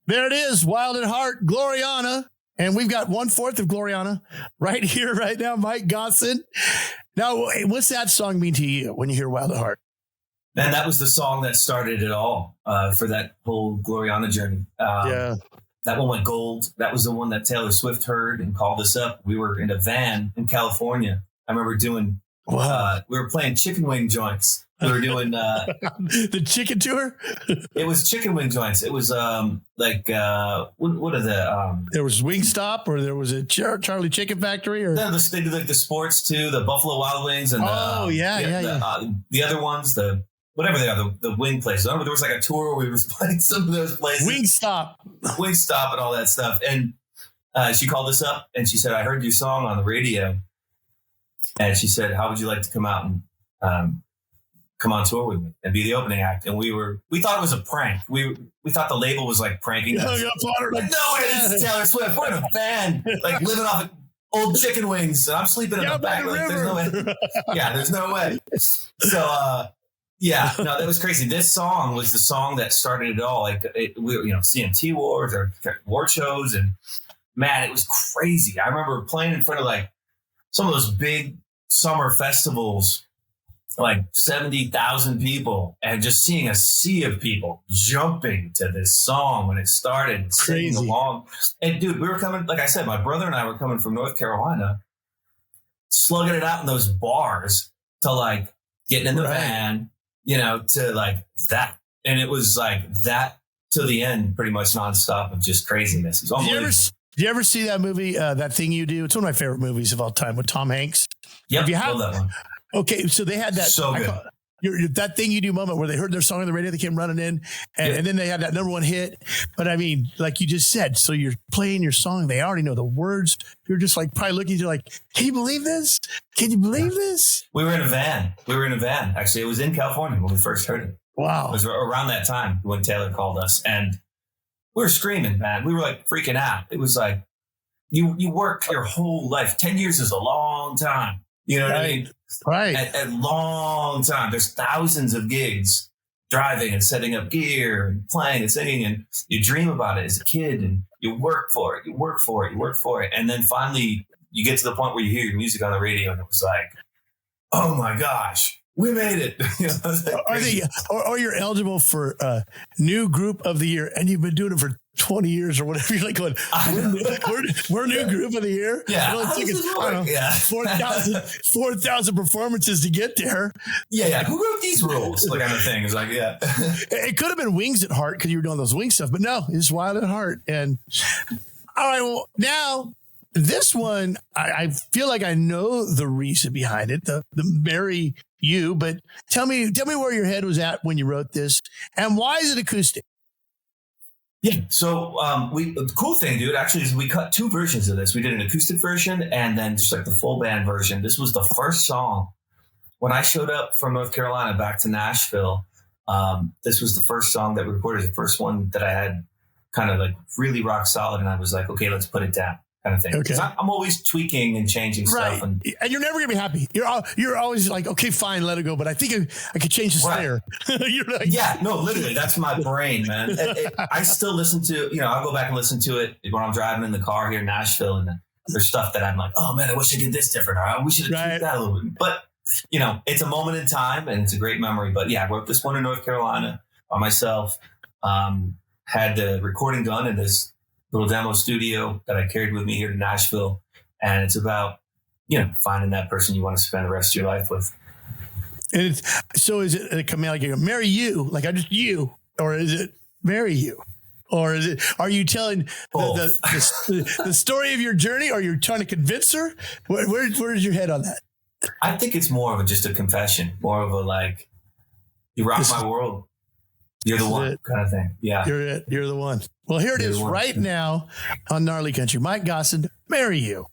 There it is, Wild at Heart, Gloriana. And we've got 1/4 of Gloriana right here, right now, Mike Gossin. Now, what's that song mean to you when you hear Wild at Heart? Man, that was the song that started it all for that whole Gloriana journey. Yeah. That one went gold. That was the one that Taylor Swift heard and called us up. We were in a van in California. I remember doing, we were playing chicken wing joints. We were doing the chicken tour. It was chicken wing joints. It was what are the? There was Wingstop, or there was a Charlie Chicken Factory, or no, they do like the sports too, the Buffalo Wild Wings, and the other ones, the whatever they are, the wing places. I remember there was like a tour where we were playing some of those places, Wingstop, and all that stuff. And she called us up and she said, "I heard your song on the radio," and she said, "How would you like to come out and come on tour with me and be the opening act?" And we thought it was a prank. We thought the label was like pranking us. No way, this is Taylor Swift. We're in a van, like living off of old chicken wings, and I'm sleeping in the back. Like, there's no way. Yeah, there's no way. So, that was crazy. This song was the song that started it all. Like we were, CMT Wars or award shows, and man, it was crazy. I remember playing in front of like some of those big summer festivals, like 70,000 people, and just seeing a sea of people jumping to this song when it started, singing along. And dude, we were coming, like I said, my brother and I were coming from North Carolina, slugging it out in those bars to like getting in the van, to like that. And it was like that till the end, pretty much nonstop of just craziness. It was unbelievable. Do you ever see that movie, That Thing You Do? It's one of my favorite movies of all time with Tom Hanks. Yep, love that one. Okay, so they had that so good. That Thing You Do moment where they heard their song on the radio, they came running in, and then they had that number one hit. But I mean, like you just said, so you're playing your song, they already know the words. You're just like probably looking at you like, can you believe this? Can you believe this? We were in a van. Actually, it was in California when we first heard it. Wow. It was around that time when Taylor called us, and we were screaming, man. We were like freaking out. It was like, you work your whole life. 10 years is a long time. You know what I mean? Right. A long time. There's thousands of gigs, driving and setting up gear and playing and singing. And you dream about it as a kid and you work for it. And then finally you get to the point where you hear your music on the radio and it was like, oh my gosh, we made it. Or you're eligible for new group of the year and you've been doing it for 20 years or whatever. You're like going, we're new group of the year. Yeah. It 4,000 performances to get there. Yeah. Who wrote these rules? Like kind of thing. It's like, yeah. It could have been Wings at Heart because you were doing those wing stuff, but no, it's Wild at Heart. And all right, well, now this one, I feel like I know the reason behind it, the Marry You, but tell me where your head was at when you wrote this and why is it acoustic? Yeah. So the cool thing, dude, actually is we cut two versions of this. We did an acoustic version and then just like the full band version. This was the first song when I showed up from North Carolina back to Nashville. This was the first song that we recorded, the first one that I had kind of like really rock solid. And I was like, okay, let's put it down. Kind of thing. Okay. I'm always tweaking and changing stuff. And you're never going to be happy. You're always like, okay, fine, let it go. But I think I could change the snare. You're like, yeah, no, literally. That's my brain, man. I still listen to, I'll go back and listen to it when I'm driving in the car here in Nashville. And there's stuff that I'm like, oh man, I wish I did this different. Or we should have tweaked that a little bit. But, it's a moment in time and it's a great memory. But yeah, I wrote this one in North Carolina by myself. Had the recording done in this little demo studio that I carried with me here to Nashville. And it's about, finding that person you want to spend the rest of your life with. And so is it like marry you, like I just you, or is it marry you? Or are you telling the story of your journey? Or you're trying to convince her? Where's your head on that? I think it's more of just a confession, more of a like, you rock my world. You're the one kind of thing. Yeah. You're it. You're the one. Well, here it is right now on Gnarly Country. Mike Gossin, Marry You.